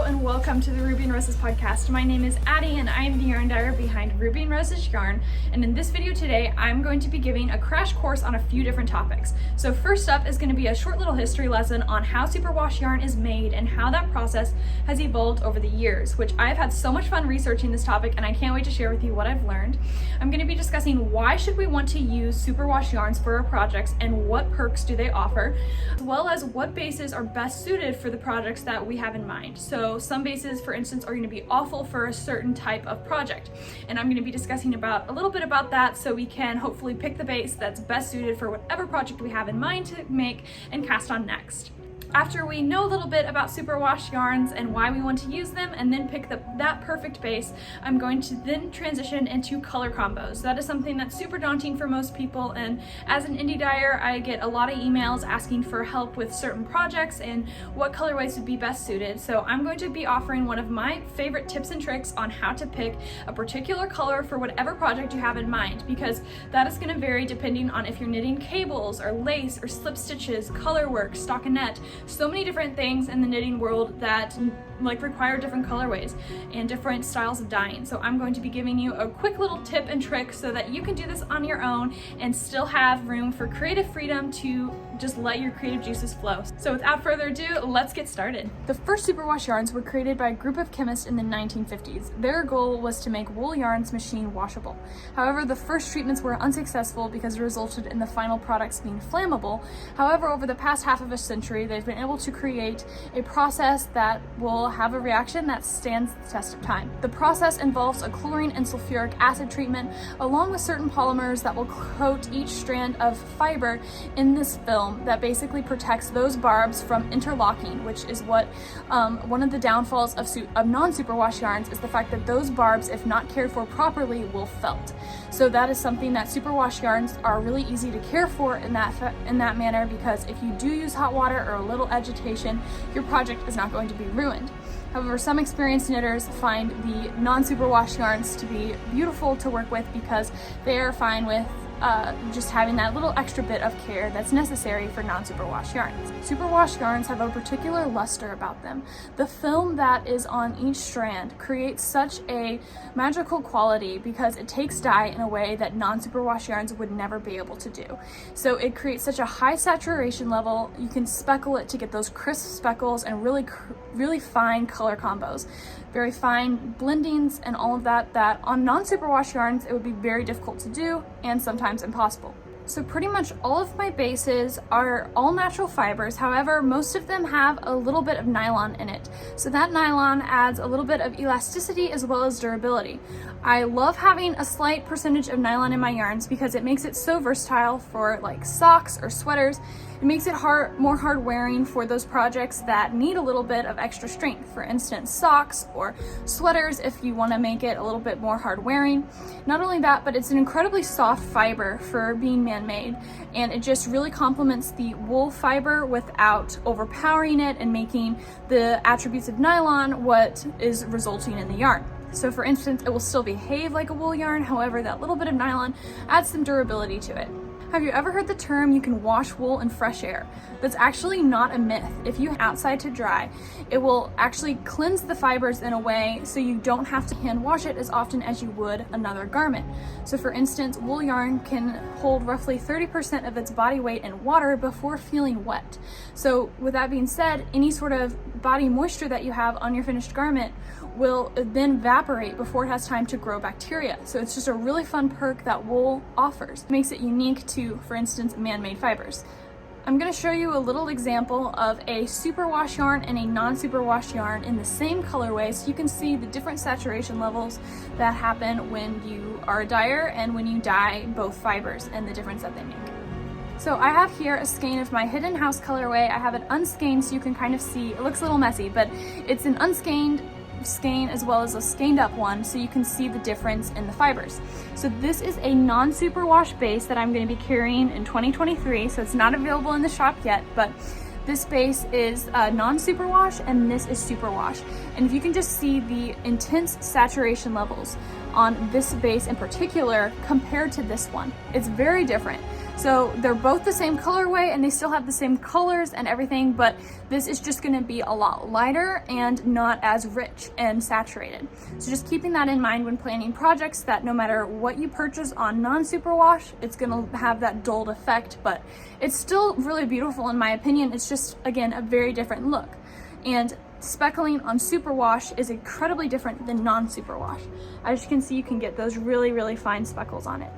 and welcome to the Ruby and Roses podcast. My name is Addie and I am the yarn dyer behind Ruby and Roses Yarn, and in this video today I'm going to be giving a crash course on a few different topics. So first up is going to be a short little history lesson on how superwash yarn is made and how that process has evolved over the years, which I've had so much fun researching this topic and I can't wait to share with you what I've learned. I'm going to be discussing why should we want to use superwash yarns for our projects and what perks do they offer, as well as what bases are best suited for the projects that we have in mind. So some bases, for instance, are going to be awful for a certain type of project, and I'm going to be discussing a little bit about that so we can hopefully pick the base that's best suited for whatever project we have in mind to make and cast on next. After we know a little bit about superwash yarns and why we want to use them and then pick that perfect base, I'm going to then transition into color combos. That is something that's super daunting for most people, and as an indie dyer I get a lot of emails asking for help with certain projects and what colorways would be best suited. So I'm going to be offering one of my favorite tips and tricks on how to pick a particular color for whatever project you have in mind, because that is going to vary depending on if you're knitting cables or lace or slip stitches, color work, stockinette. So many different things in the knitting world that require different colorways and different styles of dyeing. So I'm going to be giving you a quick little tip and trick so that you can do this on your own and still have room for creative freedom to just let your creative juices flow. So without further ado, let's get started. The first superwash yarns were created by a group of chemists in the 1950s. Their goal was to make wool yarns machine washable. However, the first treatments were unsuccessful because it resulted in the final products being flammable. However, over the past half of a century, they've been able to create a process that will have a reaction that stands the test of time. The process involves a chlorine and sulfuric acid treatment along with certain polymers that will coat each strand of fiber in this film that basically protects those barbs from interlocking, which is what one of the downfalls of non-superwash yarns is the fact that those barbs, if not cared for properly, will felt. So that is something that superwash yarns are really easy to care for in that manner, because if you do use hot water or a little agitation, your project is not going to be ruined. However, some experienced knitters find the non-superwash yarns to be beautiful to work with because they are fine with just having that little extra bit of care that's necessary for non-superwash yarns. Superwash yarns have a particular luster about them. The film that is on each strand creates such a magical quality because it takes dye in a way that non-superwash yarns would never be able to do. So it creates such a high saturation level. You can speckle it to get those crisp speckles and really fine color combos, very fine blendings and all of that on non-superwash yarns it would be very difficult to do and sometimes impossible. So pretty much all of my bases are all natural fibers. However, most of them have a little bit of nylon in it. So that nylon adds a little bit of elasticity as well as durability. I love having a slight percentage of nylon in my yarns because it makes it so versatile for like socks or sweaters. It makes it more hard wearing for those projects that need a little bit of extra strength. For instance, socks or sweaters if you want to make it a little bit more hard wearing. Not only that, but it's an incredibly soft fiber for being man-made, and it just really complements the wool fiber without overpowering it and making the attributes of nylon what is resulting in the yarn. So for instance, it will still behave like a wool yarn, however that little bit of nylon adds some durability to it. Have you ever heard the term you can wash wool in fresh air? That's actually not a myth. If you outside to dry, it will actually cleanse the fibers in a way so you don't have to hand wash it as often as you would another garment. So for instance, wool yarn can hold roughly 30% of its body weight in water before feeling wet. So with that being said, any sort of body moisture that you have on your finished garment will then evaporate before it has time to grow bacteria. So it's just a really fun perk that wool offers. It makes it unique to, for instance, man-made fibers. I'm going to show you a little example of a superwash yarn and a non-superwash yarn in the same colorway so you can see the different saturation levels that happen when you are a dyer and when you dye both fibers and the difference that they make. So I have here a skein of my Hidden House colorway. I have it unskeined so you can kind of see, it looks a little messy, but it's an unskeined skein as well as a skeined up one so you can see the difference in the fibers. So this is a non-superwash base that I'm going to be carrying in 2023, so it's not available in the shop yet, but this base is non-superwash and this is superwash. And if you can just see the intense saturation levels on this base in particular compared to this one, it's very different. So they're both the same colorway and they still have the same colors and everything, but this is just gonna be a lot lighter and not as rich and saturated. So just keeping that in mind when planning projects, that no matter what you purchase on non-superwash, it's gonna have that dulled effect, but it's still really beautiful in my opinion. It's just, again, a very different look. And speckling on superwash is incredibly different than non-superwash. As you can see, you can get those really, really fine speckles on it.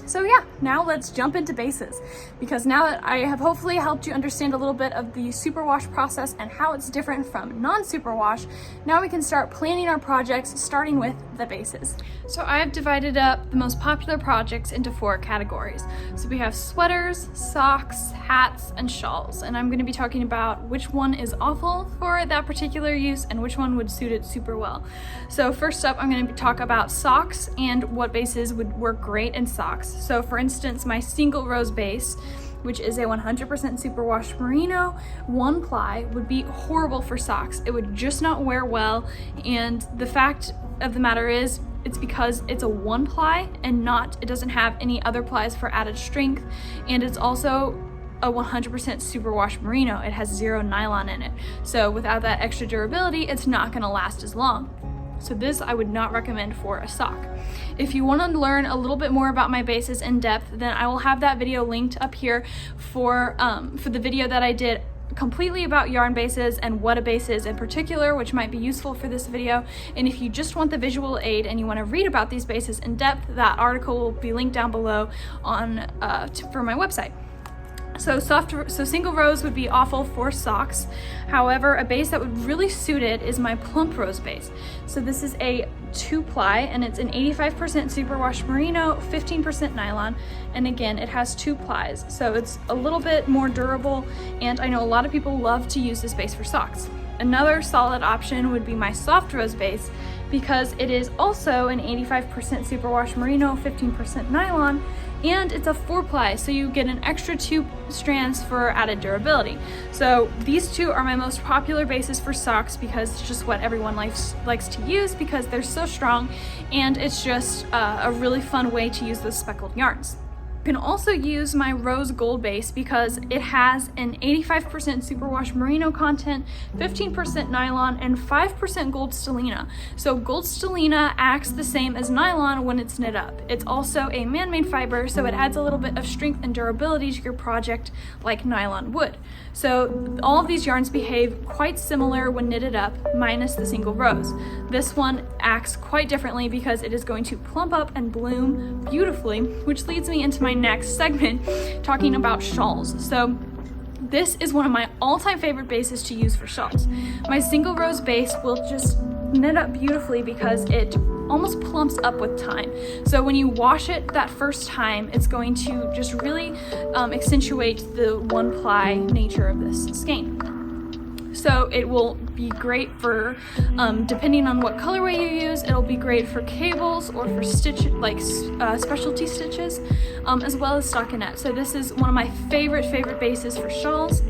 So yeah, now let's jump into bases, because now that I have hopefully helped you understand a little bit of the superwash process and how it's different from non-superwash, now we can start planning our projects starting with the bases. So I've divided up the most popular projects into 4 categories. So we have sweaters, socks, hats, and shawls, and I'm going to be talking about which one is awful for that particular use and which one would suit it super well. So first up, I'm going to talk about socks and what bases would work great in socks. So for instance, my single rose base, which is a 100% superwash merino 1-ply, would be horrible for socks. It would just not wear well, and the fact of the matter is it's because it's a 1-ply and it doesn't have any other plies for added strength, and it's also a 100% superwash merino. It has 0 nylon in it. So without that extra durability, it's not gonna last as long. So this I would not recommend for a sock. If you want to learn a little bit more about my bases in depth, then I will have that video linked up here for the video that I did completely about yarn bases and what a base is in particular, which might be useful for this video. And if you just want the visual aid and you want to read about these bases in depth, that article will be linked down below on for my website. So single rose would be awful for socks. However, a base that would really suit it is my plump rose base. So this is a 2-ply and it's an 85% superwash merino, 15% nylon, and again, it has 2 plies. So it's a little bit more durable, and I know a lot of people love to use this base for socks. Another solid option would be my soft rose base, because it is also an 85% superwash merino, 15% nylon, and it's a 4-ply, so you get an extra 2 strands for added durability. So these 2 are my most popular bases for socks because it's just what everyone likes to use, because they're so strong, and it's just a really fun way to use those speckled yarns. You can also use my rose gold base because it has an 85% superwash merino content, 15% nylon, and 5% gold stellina. So gold stellina acts the same as nylon when it's knit up. It's also a man-made fiber, so it adds a little bit of strength and durability to your project like nylon would. So all of these yarns behave quite similar when knitted up, minus the single rose. This one acts quite differently because it is going to plump up and bloom beautifully, which leads me into my next segment, talking about shawls. So this is one of my all-time favorite bases to use for shawls. My single rose base will just knit up beautifully because it almost plumps up with time. So when you wash it that first time, it's going to just really accentuate the 1-ply nature of this skein. So it will be great for, depending on what colorway you use, it'll be great for cables or for specialty stitches, as well as stockinette. So this is one of my favorite bases for shawls.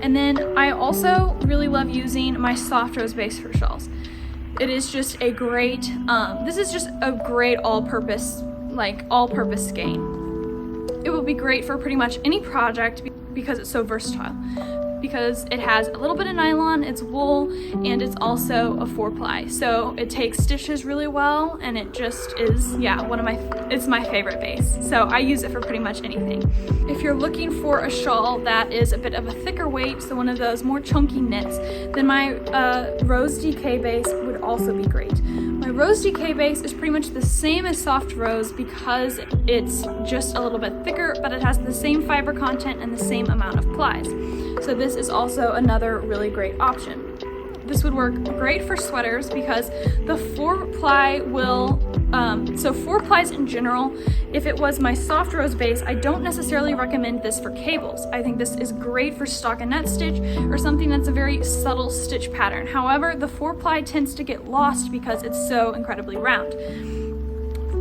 And then I also really love using my soft rose base for shawls. It is just a great, this is just a great all-purpose skein. It will be great for pretty much any project because it's so versatile. Because it has a little bit of nylon, it's wool, and it's also a 4-ply. So it takes stitches really well, and it just is, yeah, it's my favorite base. So I use it for pretty much anything. If you're looking for a shawl that is a bit of a thicker weight, so one of those more chunky knits, then my Rose DK base would also be great. My Rose DK base is pretty much the same as soft rose because it's just a little bit thicker, but it has the same fiber content and the same amount of plies. So this is also another really great option. This would work great for sweaters because the 4-ply will, so 4 plies in general, if it was my soft rose base, I don't necessarily recommend this for cables. I think this is great for stockinette stitch or something that's a very subtle stitch pattern. However, the 4-ply tends to get lost because it's so incredibly round.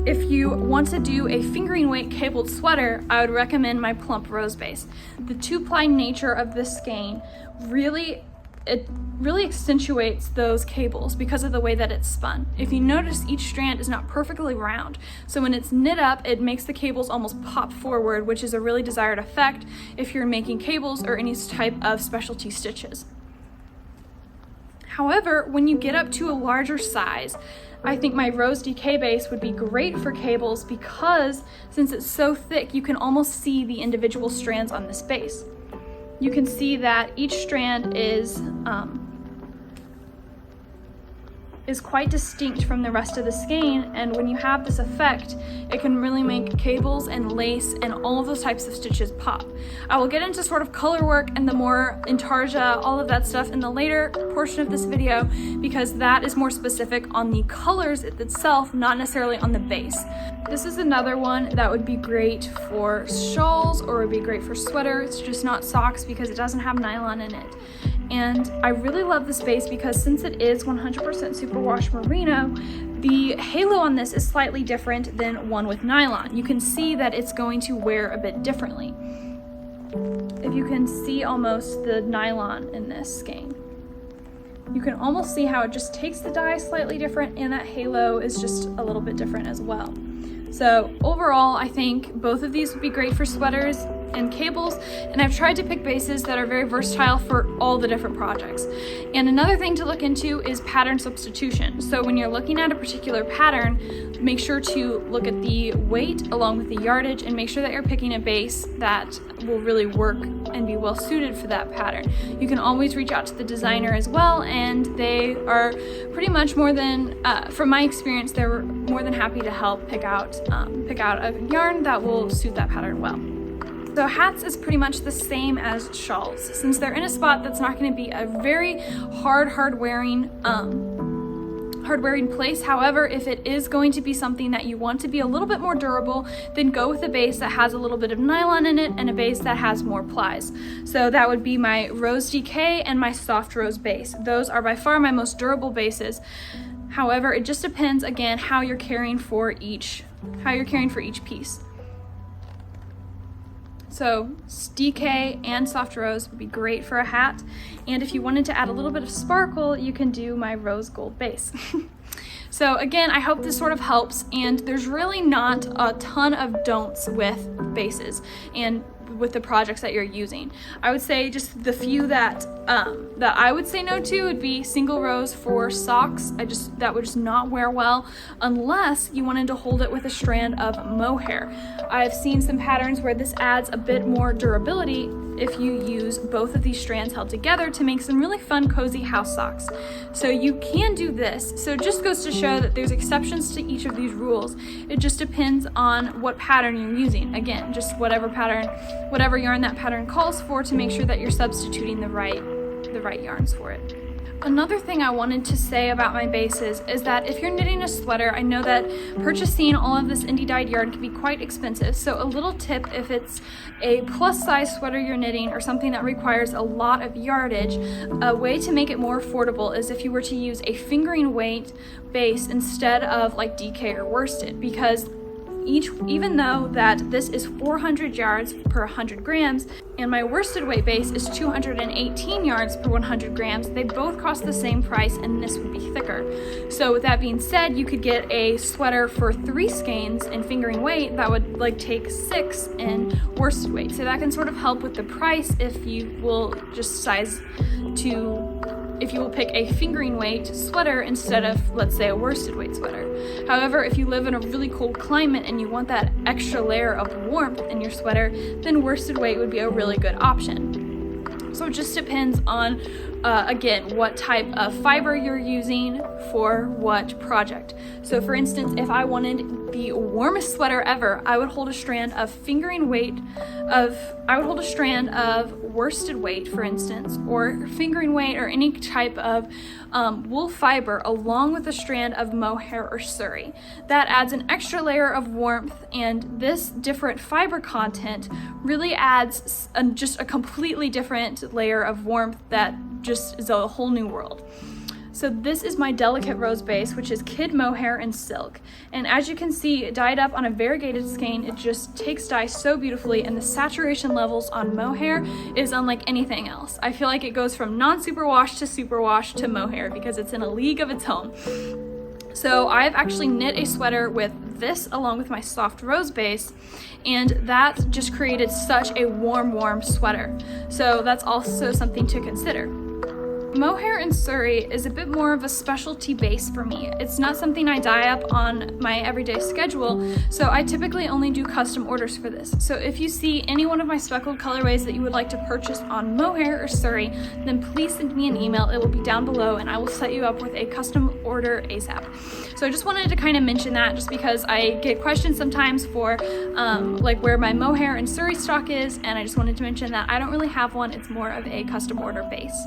If you want to do a fingering weight cabled sweater, I would recommend my plump rose base. The 2-ply nature of this skein really it really accentuates those cables because of the way that it's spun. If you notice, each strand is not perfectly round. So when it's knit up, it makes the cables almost pop forward, which is a really desired effect if you're making cables or any type of specialty stitches. However, when you get up to a larger size, I think my rose decay base would be great for cables because since it's so thick, you can almost see the individual strands on this base. You can see that each strand is quite distinct from the rest of the skein, and when you have this effect, it can really make cables and lace and all of those types of stitches pop. I will get into sort of color work and the more intarsia, all of that stuff in the later portion of this video because that is more specific on the colors itself, not necessarily on the base. This is another one that would be great for shawls or would be great for sweaters, just not socks because it doesn't have nylon in it. And I really love this base because since it is 100% superwash merino, the halo on this is slightly different than one with nylon. You can see that it's going to wear a bit differently. If you can see almost the nylon in this skein, you can almost see how it just takes the dye slightly different and that halo is just a little bit different as well. So overall, I think both of these would be great for sweaters and cables, and I've tried to pick bases that are very versatile for all the different projects. And another thing to look into is pattern substitution. So when you're looking at a particular pattern, make sure to look at the weight along with the yardage and make sure that you're picking a base that will really work and be well suited for that pattern. You can always reach out to the designer as well, and they are pretty much more than, from my experience, they're more than happy to help pick out a yarn that will suit that pattern well. So hats is pretty much the same as shawls, since they're in a spot that's not going to be a very hard wearing place. However, if it is going to be something that you want to be a little bit more durable, then go with a base that has a little bit of nylon in it and a base that has more plies. So that would be my rose decay and my soft rose base. Those are by far my most durable bases. However, it just depends again how you're caring for each piece. So decay and soft rose would be great for a hat. And if you wanted to add a little bit of sparkle, you can do my rose gold base. So again, I hope this sort of helps, and there's really not a ton of don'ts with bases and with the projects that you're using. I would say just the few that I would say no to would be single rows for socks. That would just not wear well unless you wanted to hold it with a strand of mohair. I've seen some patterns where this adds a bit more durability if you use both of these strands held together to make some really fun cozy house socks. So you can do this. So it just goes to show that there's exceptions to each of these rules. It just depends on what pattern you're using. Again, just whatever yarn that pattern calls for to make sure that you're substituting the right yarns for it. Another thing I wanted to say about my bases is that if you're knitting a sweater, I know that purchasing all of this indie dyed yarn can be quite expensive. So a little tip, if it's a plus size sweater you're knitting or something that requires a lot of yardage, a way to make it more affordable is if you were to use a fingering weight base instead of like DK or worsted, because even though that this is 400 yards per 100 grams and my worsted weight base is 218 yards per 100 grams, they both cost the same price and this would be thicker. So with that being said, you could get a sweater for 3 skeins in fingering weight that would like take 6 in worsted weight. So that can sort of help with the price if you will pick a fingering weight sweater instead of, let's say, a worsted weight sweater. However, if you live in a really cold climate and you want that extra layer of warmth in your sweater, then worsted weight would be a really good option. So it just depends on, again, what type of fiber you're using for what project. So for instance, if I wanted the warmest sweater ever, I would hold a strand of worsted weight, for instance, or fingering weight, or any type of wool fiber along with a strand of mohair or suri. That adds an extra layer of warmth, and this different fiber content really adds just a completely different layer of warmth that just is a whole new world. So this is my delicate rose base, which is Kid Mohair and Silk. And as you can see, dyed up on a variegated skein, it just takes dye so beautifully, and the saturation levels on mohair is unlike anything else. I feel like it goes from non-superwash to superwash to mohair because it's in a league of its own. So I've actually knit a sweater with this along with my soft rose base, and that just created such a warm sweater. So that's also something to consider. Mohair and Suri is a bit more of a specialty base for me. It's not something I dye up on my everyday schedule, so I typically only do custom orders for this. So if you see any one of my speckled colorways that you would like to purchase on Mohair or Suri, then please send me an email. It will be down below and I will set you up with a custom order ASAP. So I just wanted to kind of mention that just because I get questions sometimes for like where my Mohair and Suri stock is, and I just wanted to mention that I don't really have one. It's more of a custom order base.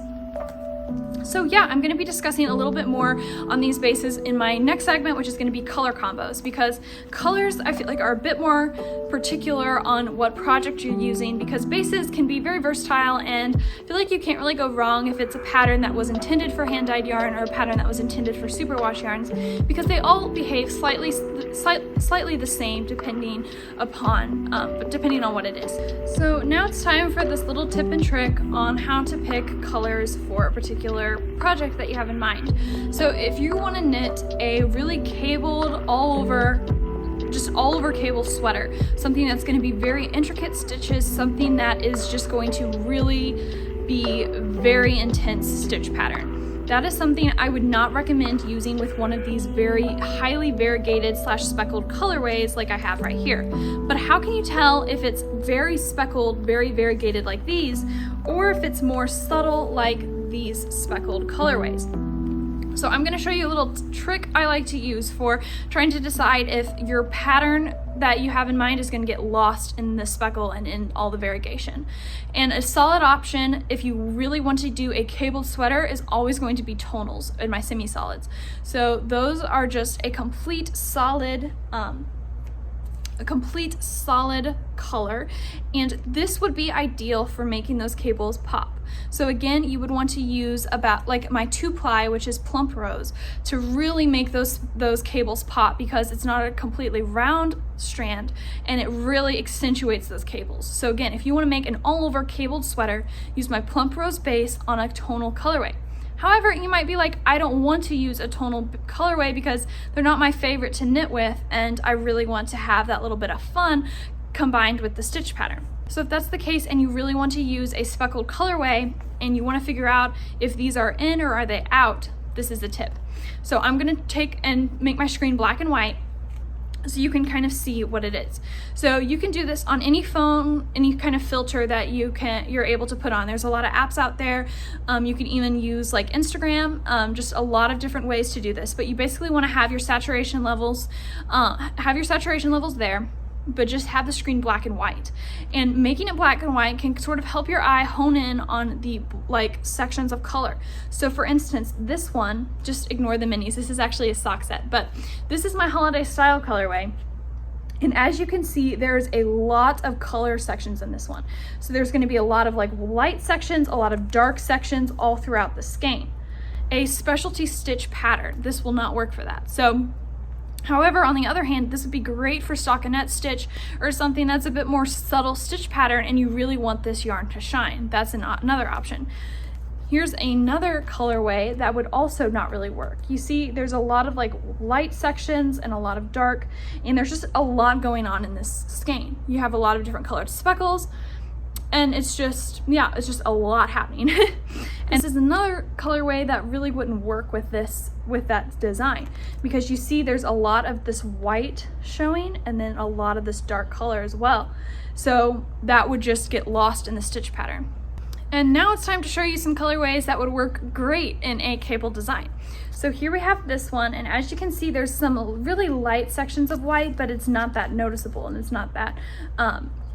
So yeah, I'm going to be discussing a little bit more on these bases in my next segment, which is going to be color combos, because colors I feel like are a bit more particular on what project you're using, because bases can be very versatile, and I feel like you can't really go wrong if it's a pattern that was intended for hand-dyed yarn or a pattern that was intended for superwash yarns, because they all behave slightly the same depending on what it is. So now it's time for this little tip and trick on how to pick colors for a particular project that you have in mind. So if you want to knit a really cabled all over cable sweater, something that's going to be very intricate stitches, something that is just going to really be very intense stitch pattern, that is something I would not recommend using with one of these very highly variegated / speckled colorways like I have right here. But how can you tell if it's very speckled, very variegated like these, or if it's more subtle like these speckled colorways? So I'm going to show you a little trick I like to use for trying to decide if your pattern that you have in mind is going to get lost in the speckle and in all the variegation. And a solid option if you really want to do a cabled sweater is always going to be tonals in my semi-solids. So those are just a complete solid color, and this would be ideal for making those cables pop. So again, you would want to use about like my 2-ply, which is plump rose, to really make those cables pop, because it's not a completely round strand and it really accentuates those cables. So again, if you want to make an all over cabled sweater, use my plump rose base on a tonal colorway. However, you might be like, I don't want to use a tonal colorway because they're not my favorite to knit with, and I really want to have that little bit of fun combined with the stitch pattern. So if that's the case and you really want to use a speckled colorway and you want to figure out if these are in or are they out, this is the tip. So I'm going to take and make my screen black and white so you can kind of see what it is. So you can do this on any phone, any kind of filter that you're able to put on. There's a lot of apps out there. You can even use like Instagram, just a lot of different ways to do this. But you basically want to have your saturation levels, there, but just have the screen black and white. And making it black and white can sort of help your eye hone in on the like sections of color. So for instance, this one, just ignore the minis, this is actually a sock set, but this is my holiday style colorway. And as you can see, there's a lot of color sections in this one. So there's going to be a lot of like light sections, a lot of dark sections all throughout the skein. A specialty stitch pattern, this will not work for that. So however, on the other hand, this would be great for stockinette stitch or something that's a bit more subtle stitch pattern and you really want this yarn to shine. That's another option. Here's another colorway that would also not really work. You see, there's a lot of like light sections and a lot of dark, and there's just a lot going on in this skein. You have a lot of different colored speckles, and it's just a lot happening. And this is another colorway that really wouldn't work with that design, because you see there's a lot of this white showing and then a lot of this dark color as well. So that would just get lost in the stitch pattern. And now it's time to show you some colorways that would work great in a cable design. So here we have this one, and as you can see, there's some really light sections of white, but it's not that noticeable, and it's not that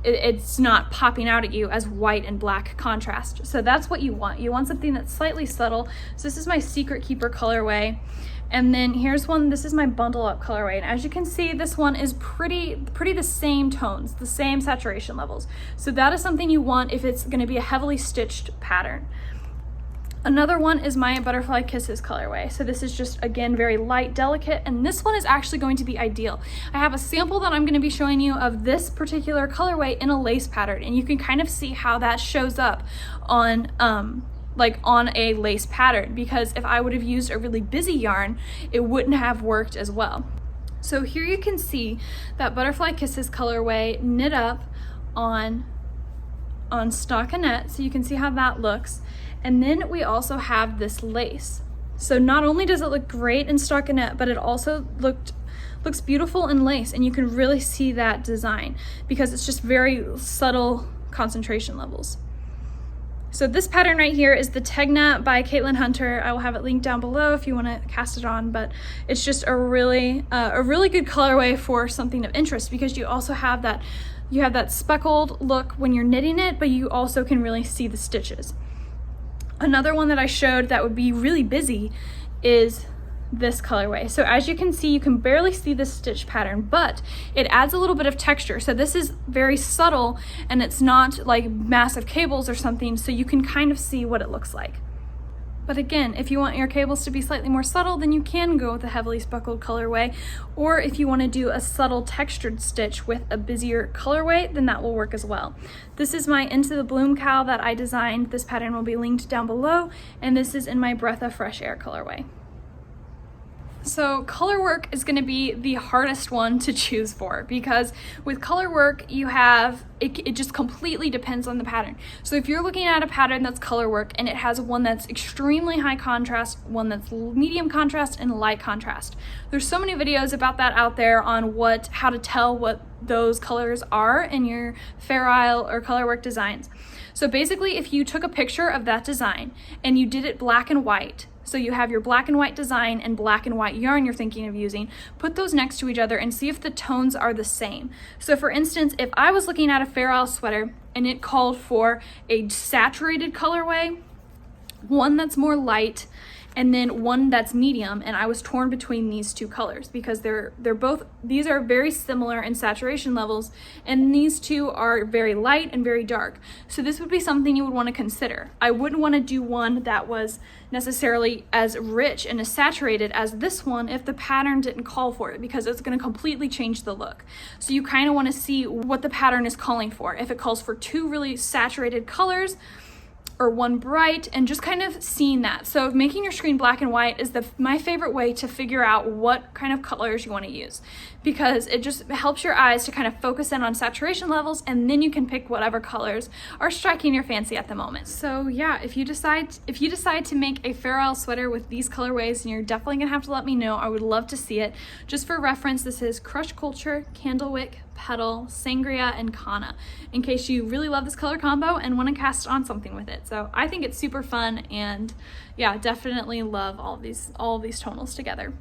it's not popping out at you as white and black contrast. So that's what you want. You want something that's slightly subtle. So this is my Secret Keeper colorway. And then here's one, this is my Bundle Up colorway. And as you can see, this one is pretty the same tones, the same saturation levels. So that is something you want if it's gonna be a heavily stitched pattern. Another one is my Butterfly Kisses colorway. So this is just, again, very light, delicate, and this one is actually going to be ideal. I have a sample that I'm going to be showing you of this particular colorway in a lace pattern, and you can kind of see how that shows up on like on a lace pattern, because if I would have used a really busy yarn, it wouldn't have worked as well. So here you can see that Butterfly Kisses colorway knit up on stockinette, so you can see how that looks. And then we also have this lace. So not only does it look great in stockinette, but it also looks beautiful in lace, and you can really see that design because it's just very subtle concentration levels. So this pattern right here is the Tegna by Caitlin Hunter. I will have it linked down below if you want to cast it on, but it's just a really good colorway for something of interest, because you also have that speckled look when you're knitting it, but you also can really see the stitches. Another one that I showed that would be really busy is this colorway. So as you can see, you can barely see the stitch pattern, but it adds a little bit of texture. So this is very subtle, and it's not like massive cables or something, so you can kind of see what it looks like. But again, if you want your cables to be slightly more subtle, then you can go with a heavily speckled colorway, or if you want to do a subtle textured stitch with a busier colorway, then that will work as well. This is my Into the Bloom cowl that I designed. This pattern will be linked down below, and this is in my Breath of Fresh Air colorway. So Colorwork is going to be the hardest one to choose for, because with Colorwork you have, it just completely depends on the pattern. So if you're looking at a pattern that's Colorwork and it has one that's extremely high contrast, one that's medium contrast, and light contrast. There's so many videos about that out there on how to tell what those colors are in your Fair Isle or Colorwork designs. So basically, if you took a picture of that design and you did it black and white, so you have your black and white design and black and white yarn you're thinking of using, put those next to each other and see if the tones are the same. So for instance, if I was looking at a Fair Isle sweater and it called for a saturated colorway, one that's more light, and then one that's medium, and I was torn between these two colors because these are very similar in saturation levels, and these two are very light and very dark. So this would be something you would want to consider. I wouldn't want to do one that was necessarily as rich and as saturated as this one if the pattern didn't call for it, because it's going to completely change the look. So you kind of want to see what the pattern is calling for. If it calls for two really saturated colors, or one bright, and just kind of seeing that. So making your screen black and white is my favorite way to figure out what kind of colors you want to use, because it just helps your eyes to kind of focus in on saturation levels, and then you can pick whatever colors are striking your fancy at the moment. So yeah, if you decide to make a Fair Isle sweater with these colorways, then you're definitely gonna have to let me know. I would love to see it. Just for reference, this is Crush Culture, Candlewick, Petal, Sangria, and Kana, in case you really love this color combo and want to cast on something with it. So I think it's super fun, and yeah, definitely love all of these tonals together.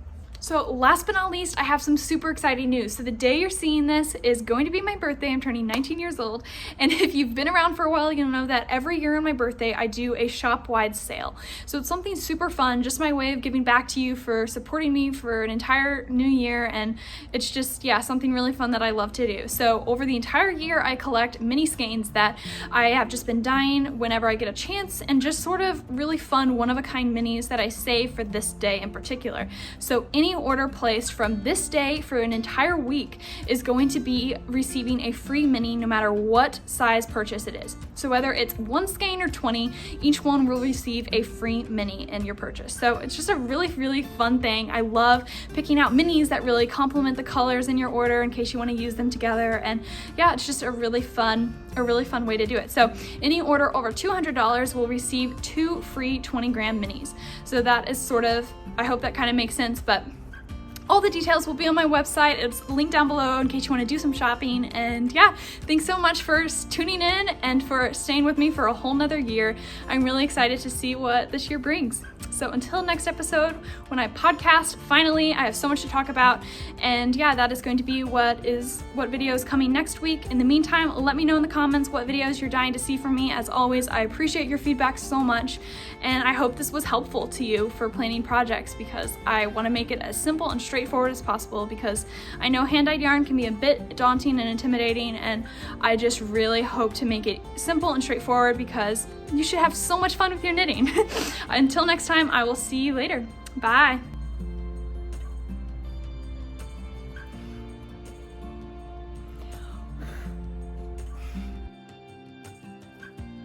So last but not least, I have some super exciting news. So the day you're seeing this is going to be my birthday. I'm turning 19 years old. And if you've been around for a while, you'll know that every year on my birthday, I do a shop-wide sale. So it's something super fun, just my way of giving back to you for supporting me for an entire new year. And it's just, yeah, something really fun that I love to do. So over the entire year, I collect mini skeins that I have just been dyeing whenever I get a chance, and just sort of really fun one-of-a-kind minis that I save for this day in particular. So any order placed from this day for an entire week is going to be receiving a free mini no matter what size purchase it is. So whether it's 1 skein or 20, each one will receive a free mini in your purchase. So it's just a really, really fun thing. I love picking out minis that really complement the colors in your order in case you want to use them together. And yeah, it's just a really fun way to do it. So any order over $200 will receive 2 free 20-gram minis. So that is sort of, I hope that kind of makes sense, but all the details will be on my website. It's linked down below in case you want to do some shopping. And yeah, thanks so much for tuning in and for staying with me for a whole nother year. I'm really excited to see what this year brings. So until next episode, when I podcast, finally, I have so much to talk about. And yeah, that is going to be what video is coming next week. In the meantime, let me know in the comments what videos you're dying to see from me. As always, I appreciate your feedback so much. And I hope this was helpful to you for planning projects, because I want to make it as simple and straightforward as possible, because I know hand-dyed yarn can be a bit daunting and intimidating, and I just really hope to make it simple and straightforward, because you should have so much fun with your knitting. Until next time, I will see you later. Bye.